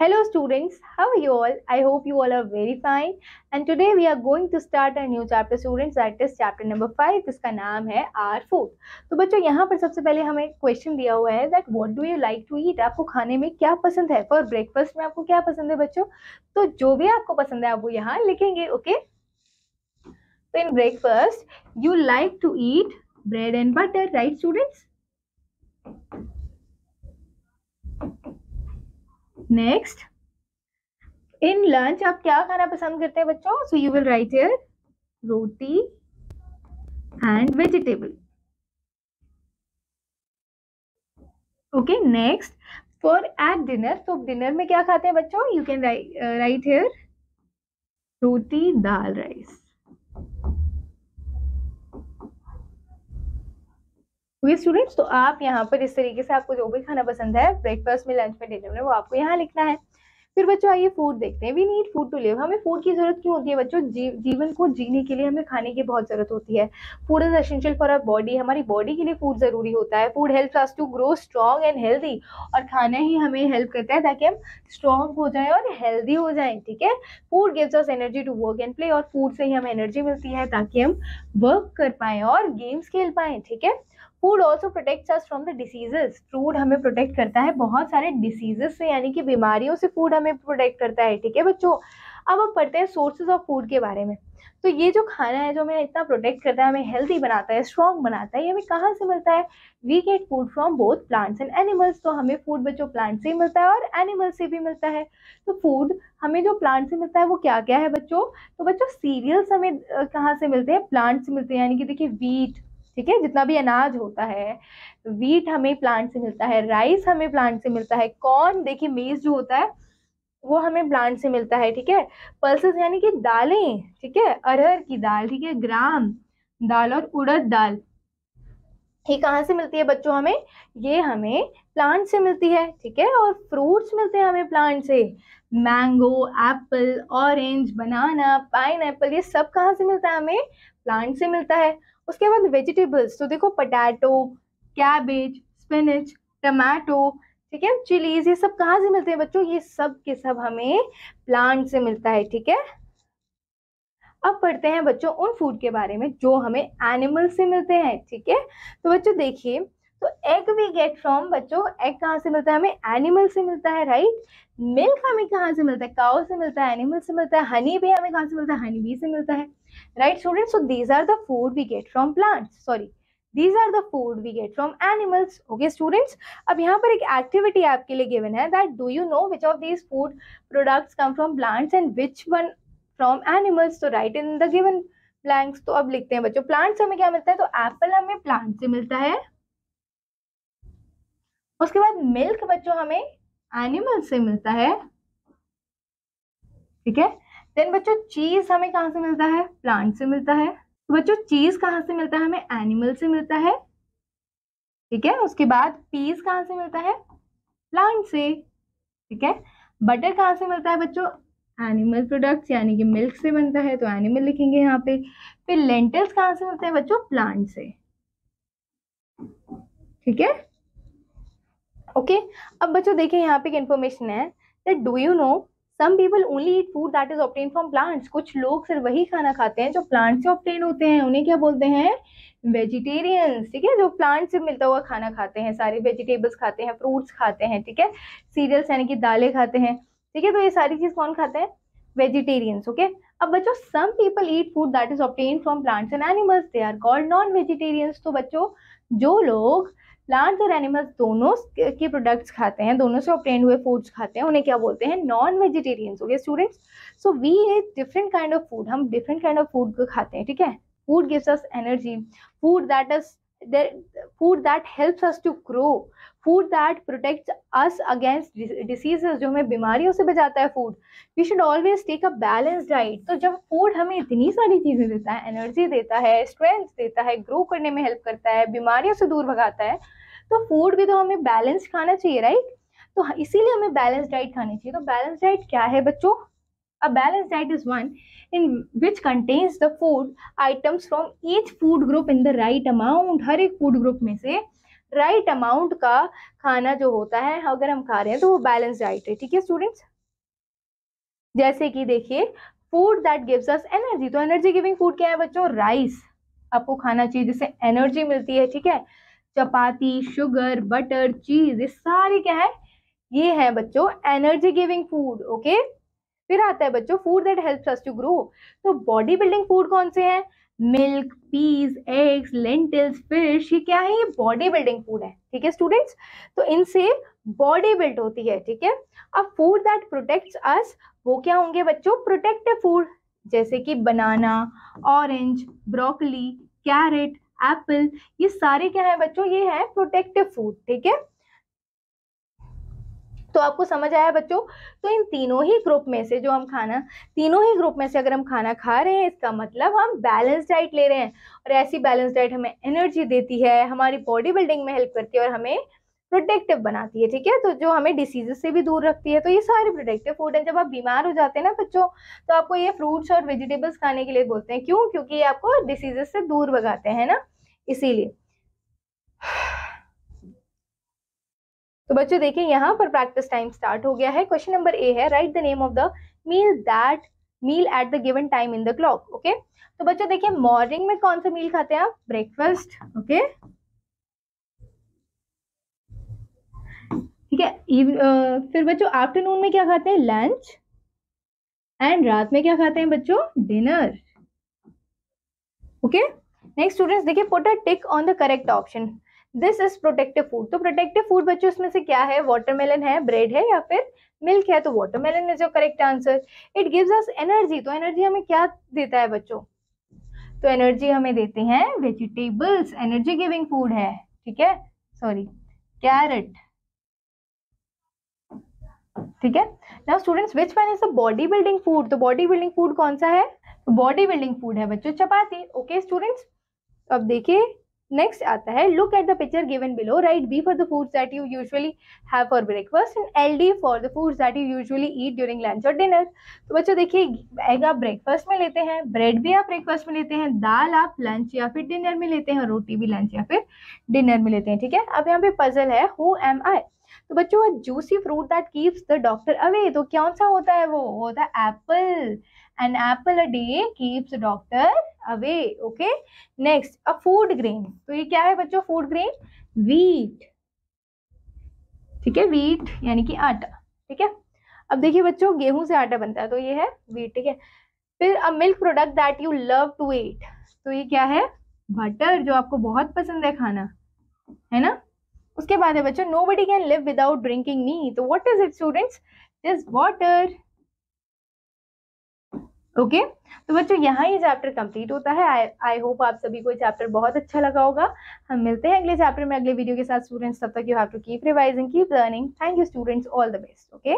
Hello students, how are you all? I hope you all are very fine. And today we are going to start a new chapter students, that is chapter number 5. इसका नाम है Our Food. तो बच्चों यहाँ पर सबसे पहले हमें क्वेश्चन दिया हुआ है that what do you like to eat? आपको खाने में क्या पसंद है? For breakfast में आपको क्या पसंद है बच्चों? तो जो भी आपको पसंद है आप वो यहाँ लिखेंगे, ओके? तो in breakfast you like to eat bread and butter, right students? Next in lunch आप क्या खाना पसंद करते हैं बच्चों? So you will write here roti and vegetable. Okay, next for at dinner, तो डिनर में क्या खाते हैं बच्चों? You can write here roti dal rice. Okay students, तो आप यहाँ पर इस तरीके से आपको जो भी खाना पसंद है ब्रेकफास्ट में, लंच में, डिनर में, वो आपको यहाँ लिखना है. फिर बच्चों आइए फूड देखते हैं. We need food to live. हमें फूड की जरूरत क्यों होती है बच्चों? जीवन को जीने के लिए हमें खाने की बहुत जरूरत होती है. Food is essential for our body. हमारी बॉडी के लिए फूड जरूरी होता है. Food helps us to grow strong and healthy. और खाना ही हमें हेल्प करता है ताकि हम स्ट्रॉन्ग हो जाए और हेल्दी हो जाए. ठीक है, food gives us energy to work and play. और फूड से ही हमें एनर्जी मिलती है ताकि हम वर्क कर पाए और गेम्स खेल पाए. ठीक है, food also protects us from the diseases. Food हमें प्रोटेक्ट करता है बहुत सारे डिसीजेस से, यानी कि बीमारियों से फूड हमें प्रोटेक्ट करता है. ठीक है बच्चों, अब हम पढ़ते हैं सोर्सेज ऑफ फूड के बारे में. तो ये जो खाना है जो हमें इतना प्रोटेक्ट करता है, हमें हेल्दी बनाता है, स्ट्रॉन्ग बनाता है, ये हमें कहाँ से मिलता है? We get food from both plants and animals. तो हमें फूड बच्चों प्लांट से ही मिलता है और एनिमल से भी मिलता है. तो फूड हमें जो प्लांट से मिलता है वो क्या क्या है बच्चों? तो बच्चों सीरियल्स हमें कहाँ से मिलते हैं? प्लांट से मिलते हैं. यानी कि देखिए वीट, ठीक है, जितना भी अनाज होता है, वीट हमें प्लांट से मिलता है. राइस हमें प्लांट से मिलता है. कॉर्न, देखिए मेज जो होता है वो हमें प्लांट से मिलता है. ठीक है, पल्सेस यानी कि दालें, ठीक है, अरहर की दाल, ठीक है, ग्राम दाल और उड़द दाल, ये कहाँ से मिलती है बच्चों? हमें ये हमें प्लांट से मिलती है. ठीक है, और फ्रूट्स मिलते हैं हमें प्लांट से. मैंगो, एप्पल, ऑरेंज, बनाना, पाइनएप्पल, ये सब कहाँ से मिलता है? हमें प्लांट से मिलता है. उसके बाद वेजिटेबल्स, तो देखो पोटैटो, कैबेज, स्पिनच, टमाटो, ठीक है, चिलीज, ये सब कहाँ से मिलते हैं बच्चों? ये सब के सब हमें प्लांट से मिलता है. ठीक है, अब पढ़ते हैं बच्चों उन फूड के बारे में जो हमें एनिमल से मिलते हैं. ठीक है, तो बच्चों देखिए, तो एग वी गेट फ्रॉम, बच्चों एग कहाँ से मिलता है? हमें एनिमल से मिलता है, राइट. मिल्क हमें कहाँ से मिलता है? काउ से मिलता है, एनिमल से मिलता है. हनी भी हमें कहाँ से मिलता है? हनी बी से मिलता है, right students. So these are the food we get from plants, sorry, these are the food we get from animals. Okay students, अब यहाँ पर एक एक्टिविटी आपके लिए गिवन है that do you know which of these food products come from plants and which one from animals. तो write in the given blanks. तो अब लिखते हैं बच्चों, प्लांट से हमें क्या मिलता है? तो एप्पल हमें प्लांट से मिलता है. उसके बाद मिल्क बच्चों हमें एनिमल से मिलता है. ठीक है, देन बच्चों चीज हमें कहाँ से मिलता है? प्लांट से मिलता है. तो बच्चों चीज कहाँ से मिलता है? हमें एनिमल से मिलता है. ठीक है, उसके बाद पीस कहाँ से मिलता है? प्लांट से. ठीक है, बटर कहाँ से मिलता है बच्चों? एनिमल प्रोडक्ट्स, यानी कि मिल्क से बनता है, तो एनिमल लिखेंगे यहाँ पे. फिर लेंटिल्स कहाँ से मिलते हैं बच्चों? प्लांट से. ठीक है, ओके. अब बच्चों देखिए यहाँ पे एक इन्फॉर्मेशन है that do you know some people only eat food that is obtain from plants. कुछ लोग सिर्फ वही खाना खाते हैं जो प्लांट से ऑब्टेन होते हैं, उन्हें क्या बोलते हैं? वेजिटेरियंस. ठीक है, जो प्लांट से मिलता हुआ खाना खाते हैं, सारे वेजिटेबल्स खाते हैं, फ्रूट्स खाते हैं. ठीक है, सीरियल्स यानी कि दालें खाते हैं. ठीक है, तो ये सारी चीज कौन खाते हैं? वेजिटेरियंस. ओके, अब बच्चों some people eat food that is obtain from plants and animals, they are called non vegetarians. तो बच्चों जो लोग प्लांट्स और एनिमल्स दोनों के प्रोडक्ट्स खाते हैं, दोनों से ऑब्टेन हुए फूड्स खाते हैं, उन्हें क्या बोलते हैं? Non vegetarians. Okay students, so we eat different kind of food. हम डिफरेंट काइंड ऑफ फूड को खाते हैं. ठीक है, food gives us energy, food that helps us to grow, food that protects us against diseases, जो हमें बीमारियों से बचाता है. Food we should always take a balance diet. तो जब फूड हमें इतनी सारी चीजें देता है, एनर्जी देता है, स्ट्रेंथ देता है, ग्रो करने में हेल्प करता है, बीमारियों से दूर भगाता है, तो फूड भी तो हमें बैलेंस खाना चाहिए, राइट. तो इसीलिए हमें बैलेंस डाइट खानी चाहिए. तो बैलेंस डाइट क्या है बच्चों? अ balance diet is one in which contains the food items from each food group in the right amount. हर एक फूड ग्रुप में से राइट अमाउंट का खाना जो होता है अगर हम खा रहे हैं तो वो बैलेंस डाइट है। ठीक है स्टूडेंट्स, जैसे कि देखिए food that gives us energy, तो एनर्जी गिविंग फूड क्या है बच्चों? राइस आपको खाना चाहिए जिससे एनर्जी मिलती है। ठीक है, चपाती, शुगर, बटर, चीज, ये सारे क्या है? ये है बच्चों एनर्जी गिविंग फूड। ओके, फिर आता है बच्चों food that helps us to grow, तो बॉडी बिल्डिंग फूड कौन से हैं? Milk, peas, eggs, lentils, fish, ये क्या है? ये बॉडी बिल्डिंग फूड है। ठीक है स्टूडेंट्स, तो इनसे बॉडी बिल्ड होती है। ठीक है, अब फूड दैट प्रोटेक्ट्स अस, वो क्या होंगे बच्चों? प्रोटेक्टिव फूड, जैसे कि बनाना, ऑरेंज, ब्रोकली, कैरेट, एप्पल, ये सारे क्या है बच्चों? ये है प्रोटेक्टिव फूड। ठीक है, तो आपको समझ आया बच्चों? तो इन तीनों ही ग्रुप में से जो हम खाना, तीनों ही ग्रुप में से अगर हम खाना खा रहे हैं इसका मतलब हम बैलेंस डाइट ले रहे हैं, और ऐसी बैलेंस डाइट हमें एनर्जी देती है, हमारी बॉडी बिल्डिंग में हेल्प करती है और हमें प्रोटेक्टिव बनाती है। ठीक है, तो जो हमें डिसीजेस से भी दूर रखती है। तो ये सारे प्रोटेक्टिव फूड है। जब आप बीमार हो जाते हैं ना बच्चों, तो आपको ये फ्रूट्स और वेजिटेबल्स खाने के लिए बोलते हैं। क्यों? क्योंकि ये आपको डिसीजेस से दूर भगाते हैं ना, इसीलिए। तो बच्चों देखिए यहाँ पर प्रैक्टिस टाइम स्टार्ट हो गया है। क्वेश्चन नंबर ए है, write the name of the meal at the given time in the clock. Okay, तो बच्चों देखिए मॉर्निंग में कौन सा मील खाते हैं आप? ब्रेकफास्ट। ओके, ठीक है। फिर बच्चों आफ्टरनून में क्या खाते हैं? लंच। एंड रात में क्या खाते हैं बच्चों? डिनर। ओके, नेक्स्ट स्टूडेंट्स देखिए put a tick on the correct option, this is protective food. तो प्रोटेक्टिव फूड बच्चों इसमें से क्या है? वाटरमेलन है, ब्रेड है, या फिर मिल्क है? तो watermelon is your correct answer. It gives us energy, तो एनर्जी हमें क्या देता है बच्चों? तो एनर्जी हमें देते हैं वेजिटेबल्स, एनर्जी गिविंग फूड है। ठीक है, सॉरी, कैरेट। ठीक है, now students which one is the body building food? तो बॉडी बिल्डिंग फूड कौन सा है? बॉडी बिल्डिंग फूड है बच्चों चपाती। ओके स्टूडेंट्स, अब देखिए नेक्स्ट आता है, look at the picture given below, write B for the foods that you usually have for breakfast and L D for the foods that you usually eat during lunch और dinner. तो बच्चों देखिए egg आप breakfast में लेते हैं, bread भी आप ब्रेकफास्ट में लेते हैं, दाल आप लंच या फिर डिनर में लेते हैं, रोटी भी लंच या फिर डिनर में लेते हैं। ठीक है, अब यहाँ पे पजल है, हु एम आई? तो बच्चों juicy fruit that keeps the doctor away, तो कौन सा होता है? वो होता है apple. An apple a day keeps doctor away. Okay, next a food grain, तो ये क्या है बच्चों? Food grain wheat. ठीक है, व्हीट यानी कि आटा। ठीक है, अब देखिए बच्चों गेहूं से आटा बनता है, तो ये है व्हीट। ठीक है, फिर a milk product that you love to eat, तो ये क्या है? बटर, जो आपको बहुत पसंद है खाना, है ना। उसके बाद है बच्चों nobody can live without drinking me, तो what is it students? Is water. Okay, तो बच्चों यहाँ ये चैप्टर कंप्लीट होता है। आई होप आप सभी को ये चैप्टर बहुत अच्छा लगा होगा। हम मिलते हैं अगले चैप्टर में अगले वीडियो के साथ स्टूडेंट्स, तब तक you have to keep revising, keep learning. Thank you students, all the best. Okay.